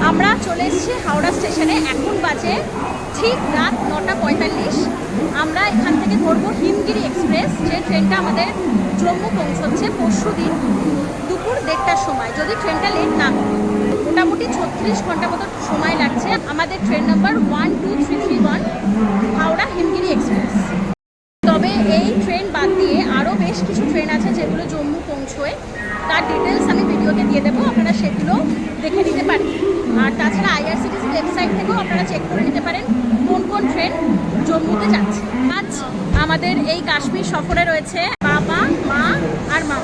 আমরা চলে এসেছি হাওড়া স্টেশনে। এখন বাজে ঠিক রাত 9:45। আমরা এখান থেকে ধরবো হিমগিরি এক্সপ্রেস, যে ট্রেনটা আমাদের জম্মু পৌঁছচ্ছে পরশু দিন দুপুর 1:30টার সময়, যদি ট্রেনটা লেট না হয়। মোটামুটি 36 ঘন্টা মতো সময় লাগছে। আমাদের train number 12331 Howrah Himgiri express. তবে এই ট্রেন বাদ দিয়ে আরও বেশ কিছু ট্রেন আছে যেগুলো জম্মু পৌঁছয়, তার ডিটেলস আমি ভিডিওতে দিয়ে দেবো, আপনারা সেগুলো দেখে নিতে পারেন। আর তাছাড়া আইআরসিটিসি ওয়েবসাইট থেকেও আপনারা চেক করে নিতে পারেন কোন কোন ট্রেন জম্মুতে যাচ্ছে। আজ আমাদের এই কাশ্মীর সফরে রয়েছে বাবা, মা আর মা।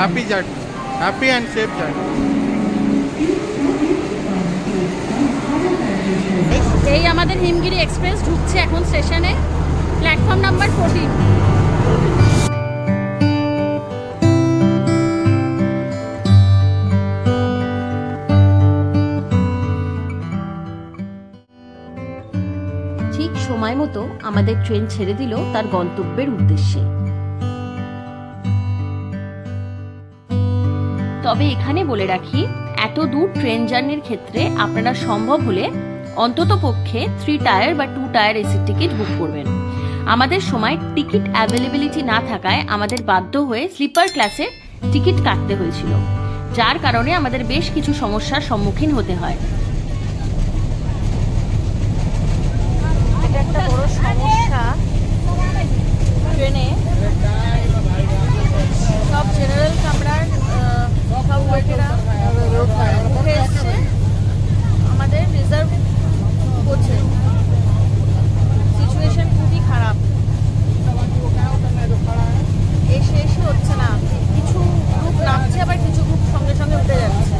Happy journey, happy and safe journey. এই আমাদের হিমগিরি এক্সপ্রেস ঢুকছে এখন স্টেশনে, প্ল্যাটফর্ম নাম্বার 14। ঠিক সময় মতো আমাদের ট্রেন ছেড়ে দিল তার গন্তব্যের উদ্দেশ্যে। তবে এখানে বলে রাখি, এত দূর ট্রেন জার্নির ক্ষেত্রে আপনারা সম্ভব হলে অন্তত পক্ষে 3 টায়ার বা 2 টায়ার এসির টিকিট বুক করবেন। আমাদের সময় টিকিট অ্যাভেলেবিলিটি না থাকায় আমাদের বাধ্য হয়ে স্লিপার ক্লাসে টিকিট কাটতে হয়েছিল, যার কারণে আমাদের বেশ কিছু সমস্যার সম্মুখীন হতে হয়। এটা একটা বড় সমস্যা ট্রেনে, সব জেনারেল কামরার সব ওয়েটেরা উঠে এসছে, আমাদের রিজার্ভ করছে। সিচুয়েশন খুবই খারাপ, এসে হচ্ছে না। কিছু গ্রুপ নামছে, আবার কিছু গ্রুপ সঙ্গে সঙ্গে উঠে যাচ্ছে।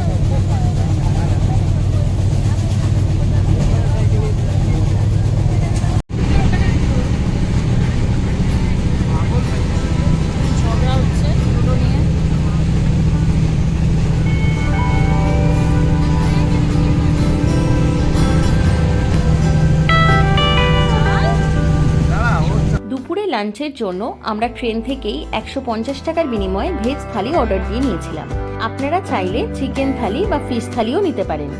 লাঞ্চের জন্য আমরা ট্রেন থেকেই 150 টাকার বিনিময়ে ভেজ থালি অর্ডার দিয়ে নিয়েছিলাম। আপনারা চাইলে চিকেন থালি বা ফিশ থালিও নিতে পারেন,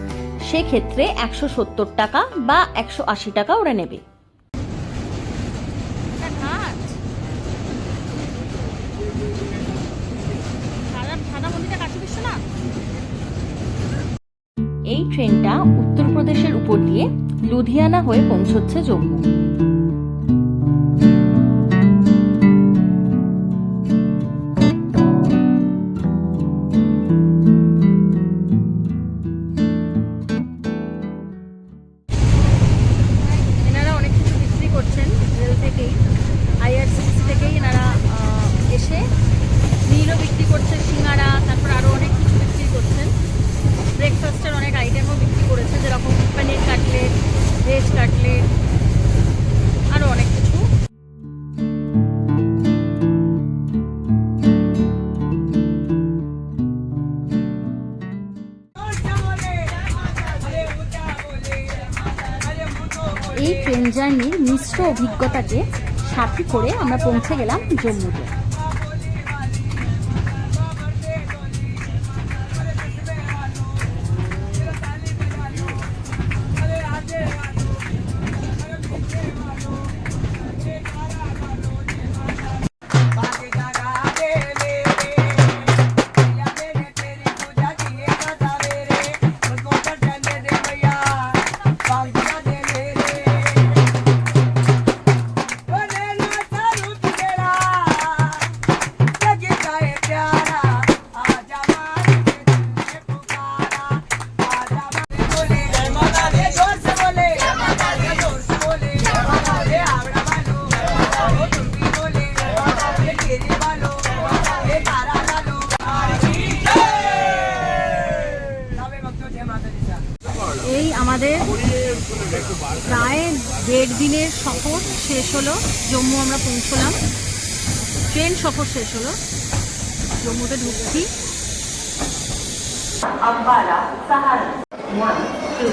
সেক্ষেত্রে 170 টাকা বা 180 টাকা ওরা নেবে। এই ট্রেনটা উত্তরপ্রদেশের উপর দিয়ে লুধিয়ানা হয়ে পৌঁছচ্ছে জম্মু। এই ট্রেন জার্নির মিশ্র অভিজ্ঞতাকে সাথী করে আমরা পৌঁছে গেলাম জম্মুতে। এই আমাদের প্রায় 1.5 দিনের সফর শেষ হলো, জম্মু আমরা পৌঁছলাম, ট্রেন সফর শেষ হলো। জম্মুতে ঢুকছি। अम्बाला सहारनपुर 1 2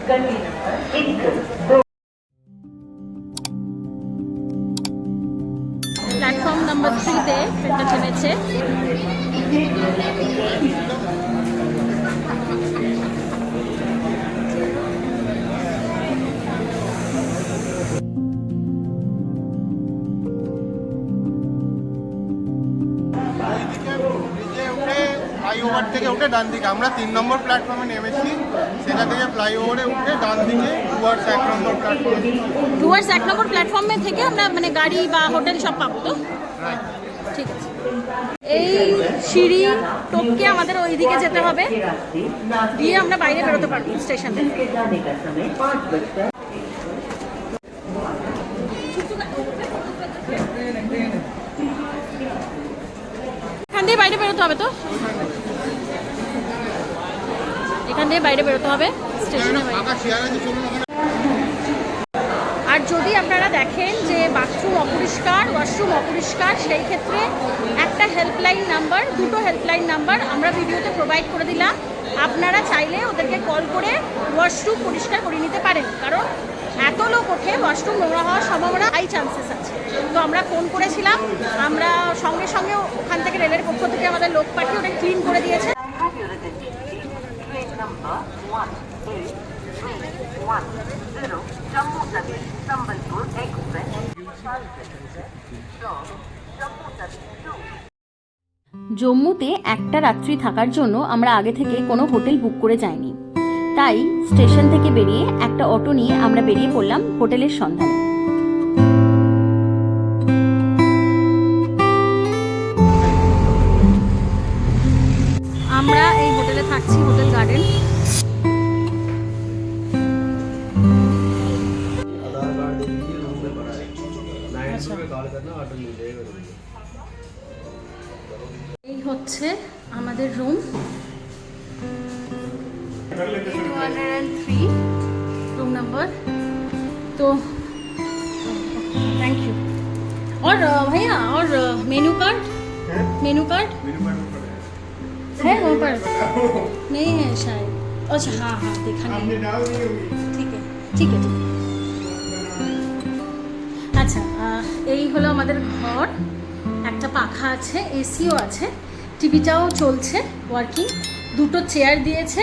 गली नंबर 1 2 প্ল্যাটফর্ম নাম্বার 3-তে ট্রেনটা থেমেছে। ফ্লাইওভার থেকে উঠে ডান দিকে আমরা 3 নম্বর প্ল্যাটফর্মে নেমেছি, সেটা থেকে ফ্লাইওভারে উঠে ডান দিকে টুয়ার্ডস 1 নম্বর প্ল্যাটফর্ম। টুয়ার্ডস 1 নম্বর প্ল্যাটফর্মে থেকে আমরা মানে গাড়ি বা হোটেল সব পাবো তো? ঠিক আছে। এই সিঁড়ি টপকে আমাদের ওইদিকে যেতে হবে, দিয়ে আমরা বাইরে বেরোতে পারবো স্টেশন থেকে। जाने का समय 5:00 এখান দিয়ে বাইরে বেরোতে হবে তো? এখান দিয়ে বাইরে বেরোতে হবে স্টেশনে বাইরে। ফাঁকা চেয়ার আছে, চলুন ওখানে। আর যদি আপনারা দেখেন যে বাথরুম অপরিষ্কার, ওয়াশরুম অপরিষ্কার, সেই ক্ষেত্রে একটা হেল্পলাইন নাম্বার, দুটো হেল্পলাইন নাম্বার আমরা ভিডিওতে প্রোভাইড করে দিলাম। আপনারা চাইলে ওদেরকে কল করে ওয়াশরুম পরিষ্কার করে নিতে পারেন, কারণ এত লোক ওঠে ওয়াশরুম নোংরা হওয়ার সম্ভাবনা হাই চান্সেস আছে। তো আমরা ফোন করেছিলাম, আমরা সঙ্গে সঙ্গে ওখান থেকে রেলের পক্ষ থেকে আমাদের লোক পাঠিয়ে ওটা ক্লিন করে দিয়েছে। Train number 18310 Jammu Tawi Sambalpur express Jammu Tawi 2 জম্মুতে একটা রাত্রি থাকার জন্য আমরা আগে থেকে কোনো হোটেল বুক করে যাইনি, তাই স্টেশন থেকে বেরিয়ে একটা অটো নিয়ে আমরা বেরিয়ে পড়লাম হোটেলের সন্ধানে। আমরা এই হোটেলে থাকছি, হোটেল গার্ডেন। आधार कार्ड दे दीजिए, रूम में पड़ा है। 9 पे कॉल करना, ऑर्डर मिल जाएगा रूम में। এই হচ্ছে আমাদের রুম 203 रूम नंबर। तो थैंक यू। और भैया और मेनू कार्ड है वहाँ पर? नहीं है शायद। अच्छा हाँ हाँ देखा नहीं। ठीक है ठीक है ठीक है। আচ্ছা এই হলো আমাদের ঘর। একটা পাখা আছে, এসিও আছে, টিভিটাও চলছে ওয়ার্কিং, দুটো চেয়ার দিয়েছে,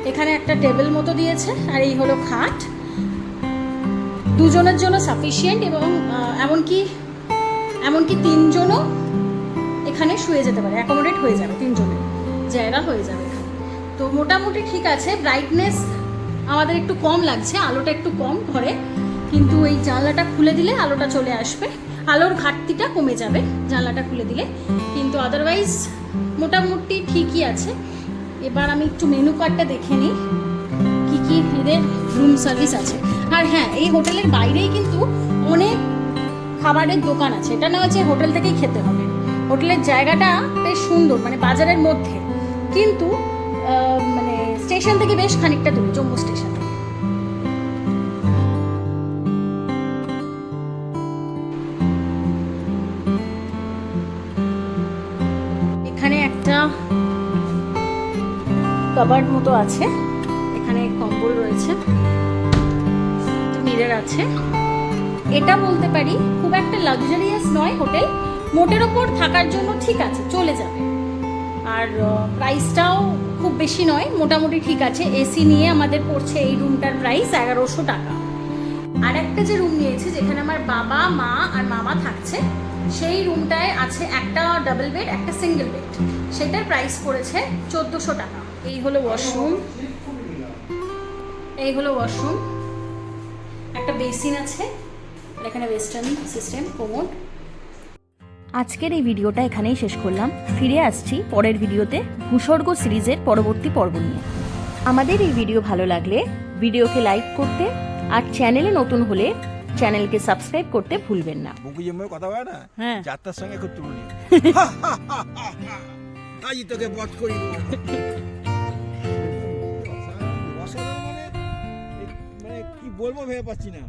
এখানে একটা টেবিল মতো দিয়েছে, আর এই হলো খাট। দুজনের জন্য সাফিসিয়েন্ট, এবং এমনকি তিনজনও এখানে শুয়ে যেতে পারে, অ্যাকোমোডেট হয়ে যাবে, তিনজনের জায়গা হয়ে যাবে এখানে। তো মোটামুটি ঠিক আছে। ব্রাইটনেস আমাদের একটু কম লাগছে, আলোটা একটু কম ঘরে, কিন্তু এই জানলাটা খুলে দিলে আলোটা চলে আসবে, আলোর ঘাটতিটা কমে যাবে জানলাটা খুলে দিলে, কিন্তু আদারওয়াইজ মোটামুটি ঠিকই আছে। এবার আমি একটু মেনু কার্ডটা দেখে নিই কী কী এদের রুম সার্ভিস আছে। আর হ্যাঁ, এই হোটেলের বাইরেই কিন্তু অনেক খাবারের দোকান আছে, এটা না হচ্ছে হোটেল থেকেই খেতে হবে। হোটেলের জায়গাটা বেশ সুন্দর, মানে বাজারের মধ্যে, কিন্তু মানে স্টেশন থেকে বেশ খানিকটা দূরে, জম্মু স্টেশন থেকে। এখানে একটা কাবার্ড মতো আছে, এখানে কম্বল রয়েছে, মিরর আছে। এটা বলতে পারি খুব একটা লাক্সারিয়াস নয় হোটেল, মোটের ওপর থাকার জন্য ঠিক আছে, চলে যাবে। আর প্রাইসটাও খুব বেশি নয়, মোটামুটি ঠিক আছে। এসি নিয়ে আমাদের পড়ছে এই রুমটার প্রাইস 1100 টাকা। আর একটা যে রুম নিয়েছি, যেখানে আমার বাবা, মা আর মামা থাকছে, সেই রুমটায় আছে একটা ডাবল বেড, একটা সিঙ্গেল বেড, সেটার প্রাইস পড়েছে 1400 টাকা। এই হলো ওয়াশরুম, একটা বেসিন আছে, আর এখানে ওয়েস্টার্ন সিস্টেম কোমোড। আজকের এই ভিডিওটা এখানেই শেষ করলাম। ফিরে আসছি পরের ভিডিওতে ভূস্বর্গ সিরিজের পরবর্তী পর্ব নিয়ে। আমাদের এই ভিডিও ভালো লাগলে ভিডিওকে লাইক করতে, আর চ্যানেলে নতুন হলে চ্যানেলকে সাবস্ক্রাইব করতে ভুলবেন না। বুকু জমের কথা বলে না, হ্যাঁ, যাত্রার সঙ্গে খুব তুলনীয়। আজই তোকে বধ করিব। অসাধারণ মানে কি বলবো ভেবে পাচ্ছি না।